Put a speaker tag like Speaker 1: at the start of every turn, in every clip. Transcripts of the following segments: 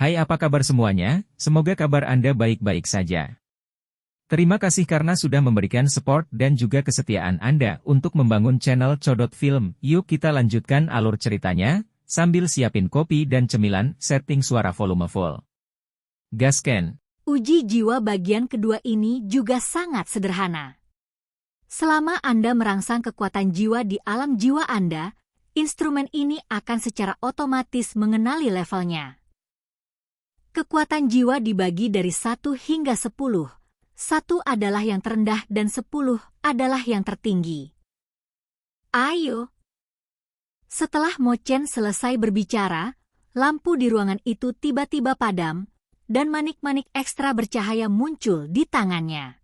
Speaker 1: Hai, apa kabar semuanya? Semoga kabar Anda baik-baik saja. Terima kasih karena sudah memberikan support dan juga kesetiaan Anda untuk membangun channel Codot Film. Yuk kita lanjutkan alur ceritanya, sambil siapin kopi dan cemilan, setting suara volume full. Gasken.
Speaker 2: Uji jiwa bagian kedua ini juga sangat sederhana. Selama Anda merangsang kekuatan jiwa di alam jiwa Anda, instrumen ini akan secara otomatis mengenali levelnya. Kekuatan jiwa dibagi dari 1 hingga 10. 1 adalah yang terendah dan 10 adalah yang tertinggi. Ayo! Setelah Mo Chen selesai berbicara, lampu di ruangan itu tiba-tiba padam, dan manik-manik ekstra bercahaya muncul di tangannya.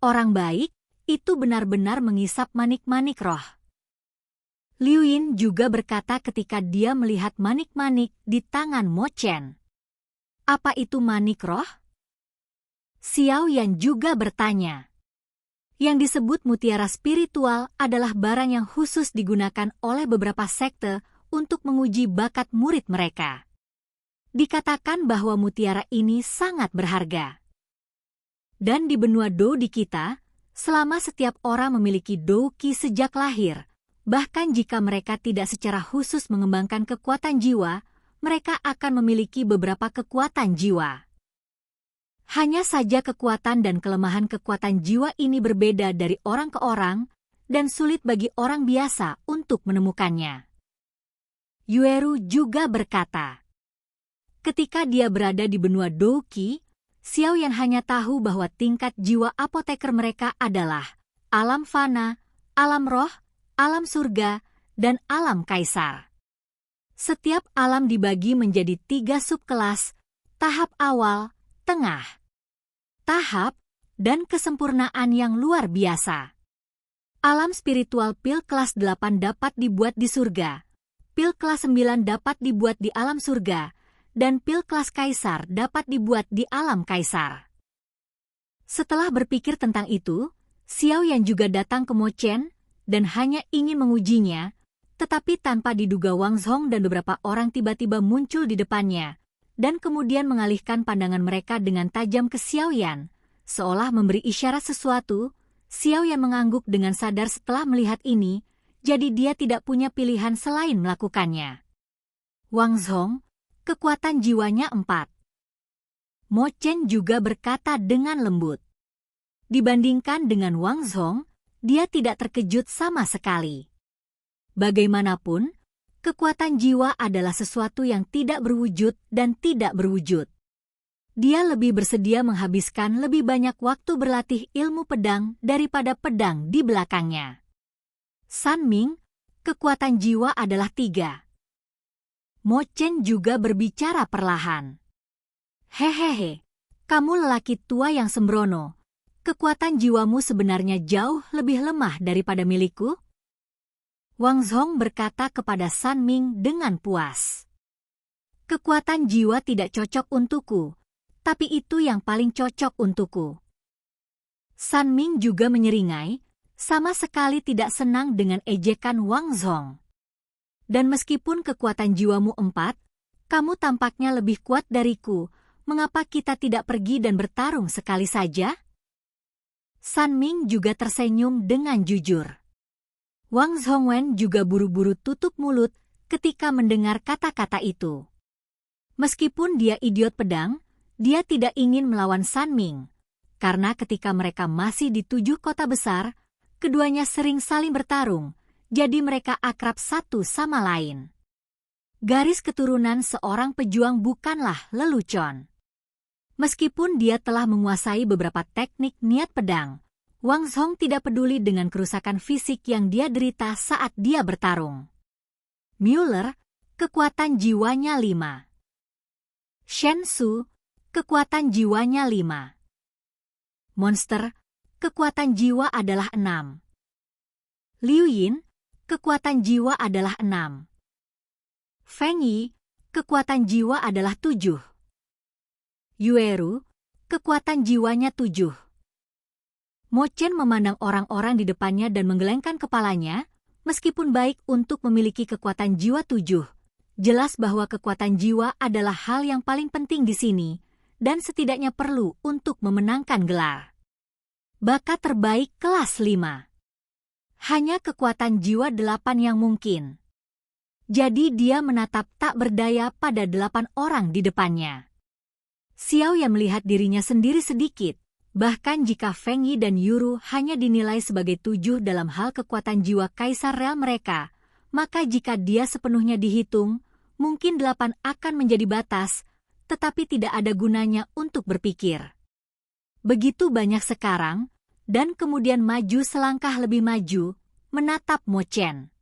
Speaker 2: Orang baik, itu benar-benar mengisap manik-manik roh. Liu Yin juga berkata ketika dia melihat manik-manik di tangan Mo Chen. Apa itu manik roh? Xiao Yan juga bertanya. Yang disebut mutiara spiritual adalah barang yang khusus digunakan oleh beberapa sekte untuk menguji bakat murid mereka. Dikatakan bahwa mutiara ini sangat berharga. Dan di benua Dou di kita, selama setiap orang memiliki Dou Qi sejak lahir, bahkan jika mereka tidak secara khusus mengembangkan kekuatan jiwa, mereka akan memiliki beberapa kekuatan jiwa. Hanya saja kekuatan dan kelemahan kekuatan jiwa ini berbeda dari orang ke orang, dan sulit bagi orang biasa untuk menemukannya. Yueru juga berkata, ketika dia berada di benua Dou Qi, Xiao Yan hanya tahu bahwa tingkat jiwa apoteker mereka adalah alam fana, alam roh, alam surga, dan alam kaisar. Setiap alam dibagi menjadi 3 subkelas, tahap awal, tengah, tahap, dan kesempurnaan yang luar biasa. Alam spiritual pil kelas 8 dapat dibuat di surga, pil kelas 9 dapat dibuat di alam surga, dan pil kelas kaisar dapat dibuat di alam kaisar. Setelah berpikir tentang itu, Xiao Yan juga datang ke Mo Chen dan hanya ingin mengujinya, tetapi tanpa diduga Wang Zhong dan beberapa orang tiba-tiba muncul di depannya, dan kemudian mengalihkan pandangan mereka dengan tajam ke Xiao Yan, seolah memberi isyarat sesuatu. Xiao Yan mengangguk dengan sadar setelah melihat ini, jadi dia tidak punya pilihan selain melakukannya. Wang Zhong, kekuatan jiwanya 4. Mo Chen juga berkata dengan lembut. Dibandingkan dengan Wang Zhong, dia tidak terkejut sama sekali. Bagaimanapun, kekuatan jiwa adalah sesuatu yang tidak berwujud dan tidak berwujud. Dia lebih bersedia menghabiskan lebih banyak waktu berlatih ilmu pedang daripada pedang di belakangnya. San Ming, kekuatan jiwa adalah 3. Mo Chen juga berbicara perlahan. Hehehe, kamu lelaki tua yang sembrono. Kekuatan jiwamu sebenarnya jauh lebih lemah daripada milikku? Wang Zhong berkata kepada San Ming dengan puas. Kekuatan jiwa tidak cocok untukku, tapi itu yang paling cocok untukku. San Ming juga menyeringai, sama sekali tidak senang dengan ejekan Wang Zhong. Dan meskipun kekuatan jiwamu 4, kamu tampaknya lebih kuat dariku, mengapa kita tidak pergi dan bertarung sekali saja? San Ming juga tersenyum dengan jujur. Wang Zhongwen juga buru-buru tutup mulut ketika mendengar kata-kata itu. Meskipun dia idiot pedang, dia tidak ingin melawan San Ming, karena ketika mereka masih di 7 kota besar, keduanya sering saling bertarung, jadi mereka akrab satu sama lain. Garis keturunan seorang pejuang bukanlah lelucon. Meskipun dia telah menguasai beberapa teknik niat pedang, Wang Zhong tidak peduli dengan kerusakan fisik yang dia derita saat dia bertarung. Mueller, kekuatan jiwanya 5. Shen Su, kekuatan jiwanya 5. Monster, kekuatan jiwa adalah 6. Liu Yin, kekuatan jiwa adalah 6. Feng Yi, kekuatan jiwa adalah 7. Yueru, kekuatan jiwanya 7. Mo Chen memandang orang-orang di depannya dan menggelengkan kepalanya, meskipun baik untuk memiliki kekuatan jiwa 7, Jelas bahwa kekuatan jiwa adalah hal yang paling penting di sini, dan setidaknya perlu untuk memenangkan gelar bakat terbaik kelas 5. Hanya kekuatan jiwa 8 yang mungkin. Jadi dia menatap tak berdaya pada 8 orang di depannya. Xiao Yan melihat dirinya sendiri sedikit, bahkan jika Feng Yi dan Yuru hanya dinilai sebagai 7 dalam hal kekuatan jiwa kaisar real mereka, maka jika dia sepenuhnya dihitung, mungkin 8 akan menjadi batas, tetapi tidak ada gunanya untuk berpikir. Begitu banyak sekarang, dan kemudian maju selangkah lebih maju, menatap Mo Chen.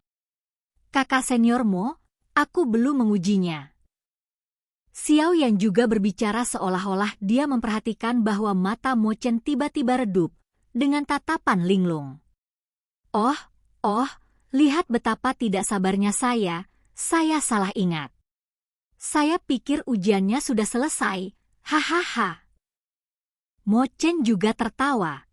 Speaker 2: Kakak senior Mo, aku belum mengujinya. Xiao Yan juga berbicara seolah-olah dia memperhatikan bahwa mata Mo Chen tiba-tiba redup, dengan tatapan linglung. Oh, lihat betapa tidak sabarnya saya salah ingat. Saya pikir ujiannya sudah selesai, hahaha. Mo Chen juga tertawa.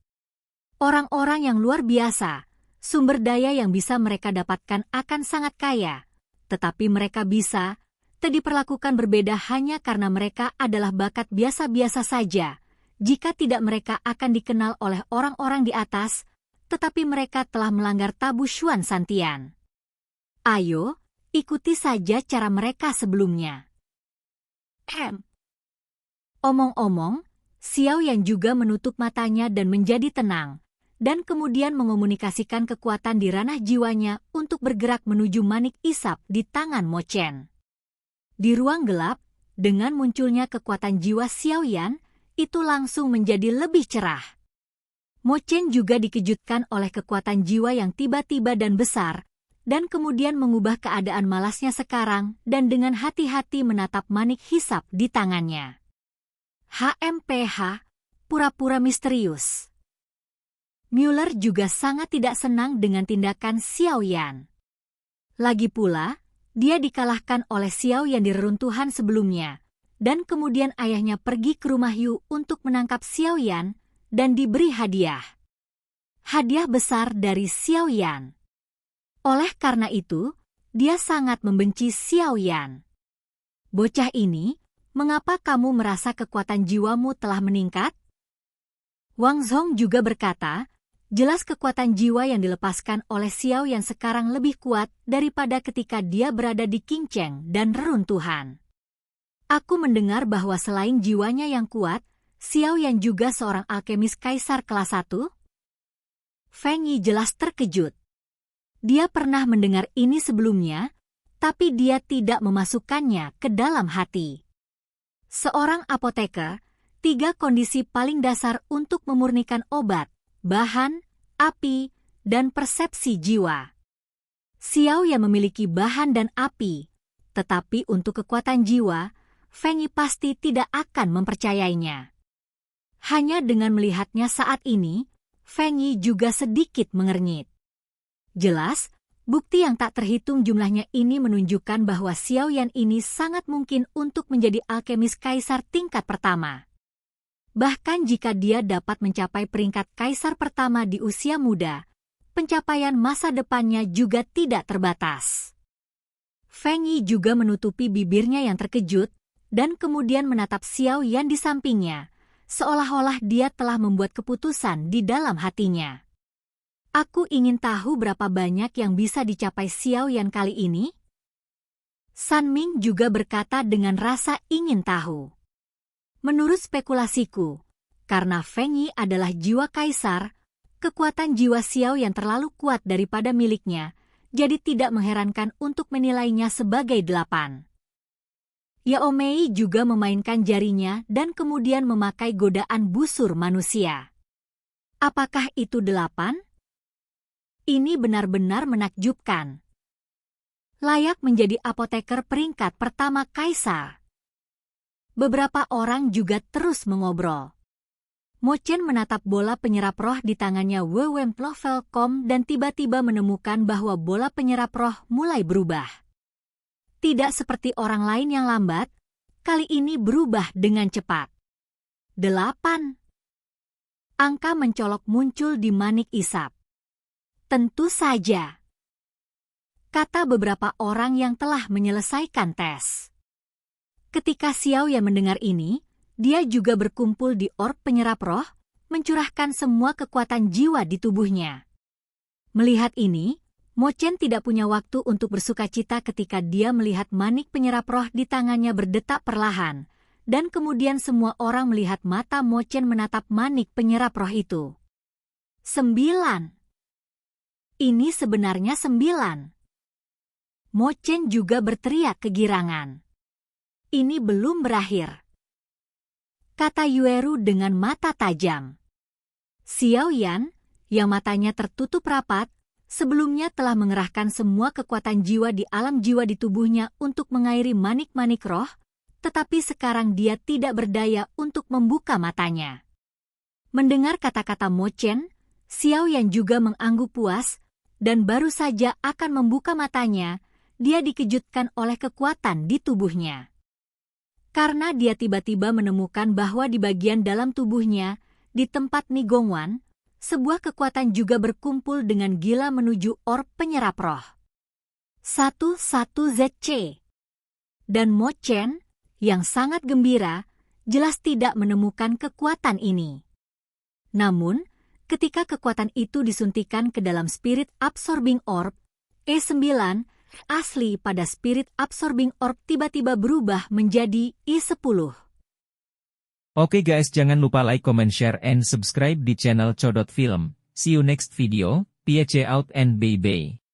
Speaker 2: Orang-orang yang luar biasa, sumber daya yang bisa mereka dapatkan akan sangat kaya, tetapi mereka bisa diperlakukan berbeda hanya karena mereka adalah bakat biasa-biasa saja. Jika tidak mereka akan dikenal oleh orang-orang di atas, tetapi mereka telah melanggar tabu Xuan Santian. Ayo, ikuti saja cara mereka sebelumnya. Omong-omong, Xiao Yan juga menutup matanya dan menjadi tenang, dan kemudian mengomunikasikan kekuatan di ranah jiwanya untuk bergerak menuju manik isap di tangan Mo Chen. Di ruang gelap, dengan munculnya kekuatan jiwa Xiao Yan, itu langsung menjadi lebih cerah. Mo Chen juga dikejutkan oleh kekuatan jiwa yang tiba-tiba dan besar, dan kemudian mengubah keadaan malasnya sekarang dan dengan hati-hati menatap manik hisap di tangannya. HMPH, pura-pura misterius. Mueller juga sangat tidak senang dengan tindakan Xiao Yan. Lagi pula, dia dikalahkan oleh Xiao Yan di reruntuhan sebelumnya, dan kemudian ayahnya pergi ke rumah Yu untuk menangkap Xiao Yan dan diberi hadiah. Hadiah besar dari Xiao Yan. Oleh karena itu, dia sangat membenci Xiao Yan. Bocah ini, mengapa kamu merasa kekuatan jiwamu telah meningkat? Wang Zhong juga berkata, jelas kekuatan jiwa yang dilepaskan oleh Xiao Yan sekarang lebih kuat daripada ketika dia berada di Qingcheng dan reruntuhan. Aku mendengar bahwa selain jiwanya yang kuat, Xiao Yan juga seorang alkemis kaisar kelas 1? Feng Yi jelas terkejut. Dia pernah mendengar ini sebelumnya, tapi dia tidak memasukkannya ke dalam hati. Seorang apoteker, 3 kondisi paling dasar untuk memurnikan obat, bahan, api, dan persepsi jiwa. Xiao Yan memiliki bahan dan api, tetapi untuk kekuatan jiwa, Feng Yi pasti tidak akan mempercayainya. Hanya dengan melihatnya saat ini, Feng Yi juga sedikit mengernyit. Jelas, bukti yang tak terhitung jumlahnya ini menunjukkan bahwa Xiao Yan ini sangat mungkin untuk menjadi alkemis kaisar tingkat pertama. Bahkan jika dia dapat mencapai peringkat kaisar pertama di usia muda, pencapaian masa depannya juga tidak terbatas. Feng Yi juga menutupi bibirnya yang terkejut, dan kemudian menatap Xiao Yan di sampingnya, seolah-olah dia telah membuat keputusan di dalam hatinya. Aku ingin tahu berapa banyak yang bisa dicapai Xiao Yan kali ini? San Ming juga berkata dengan rasa ingin tahu. Menurut spekulasiku, karena Feng Yi adalah jiwa kaisar, kekuatan jiwa Xiao Yan terlalu kuat daripada miliknya, jadi tidak mengherankan untuk menilainya sebagai 8. Yao Mei juga memainkan jarinya dan kemudian memakai godaan busur manusia. Apakah itu 8? Ini benar-benar menakjubkan. Layak menjadi apoteker peringkat pertama kaisar. Beberapa orang juga terus mengobrol. Mo Chen menatap bola penyerap roh di tangannya Wewem Plovelkom dan tiba-tiba menemukan bahwa bola penyerap roh mulai berubah. Tidak seperti orang lain yang lambat, kali ini berubah dengan cepat. 8. Angka mencolok muncul di manik isap. Tentu saja. kata beberapa orang yang telah menyelesaikan tes. Ketika Xiaoyan mendengar ini, dia juga berkumpul di orb penyerap roh, mencurahkan semua kekuatan jiwa di tubuhnya. Melihat ini, Mo Chen tidak punya waktu untuk bersukacita ketika dia melihat manik penyerap roh di tangannya berdetak perlahan, dan kemudian semua orang melihat mata Mo Chen menatap manik penyerap roh itu. 9. Ini sebenarnya 9. Mo Chen juga berteriak kegirangan. Ini belum berakhir, kata Yueru dengan mata tajam. Xiaoyan, yang matanya tertutup rapat, sebelumnya telah mengerahkan semua kekuatan jiwa di alam jiwa di tubuhnya untuk mengairi manik-manik roh, tetapi sekarang dia tidak berdaya untuk membuka matanya. Mendengar kata-kata Mo Chen, Xiaoyan juga mengangguk puas, dan baru saja akan membuka matanya, dia dikejutkan oleh kekuatan di tubuhnya. Karena dia tiba-tiba menemukan bahwa di bagian dalam tubuhnya, di tempat Nigongwan, sebuah kekuatan juga berkumpul dengan gila menuju orb penyerap roh. 11 ZC. Dan Mo Chen, yang sangat gembira, jelas tidak menemukan kekuatan ini. Namun, ketika kekuatan itu disuntikan ke dalam Spirit Absorbing Orb, E9, asli pada Spirit Absorbing Orb tiba-tiba berubah menjadi I10.
Speaker 1: Oke guys, jangan lupa like, comment, share, and subscribe di channel Codot Film. See you next video, peace out and bye-bye.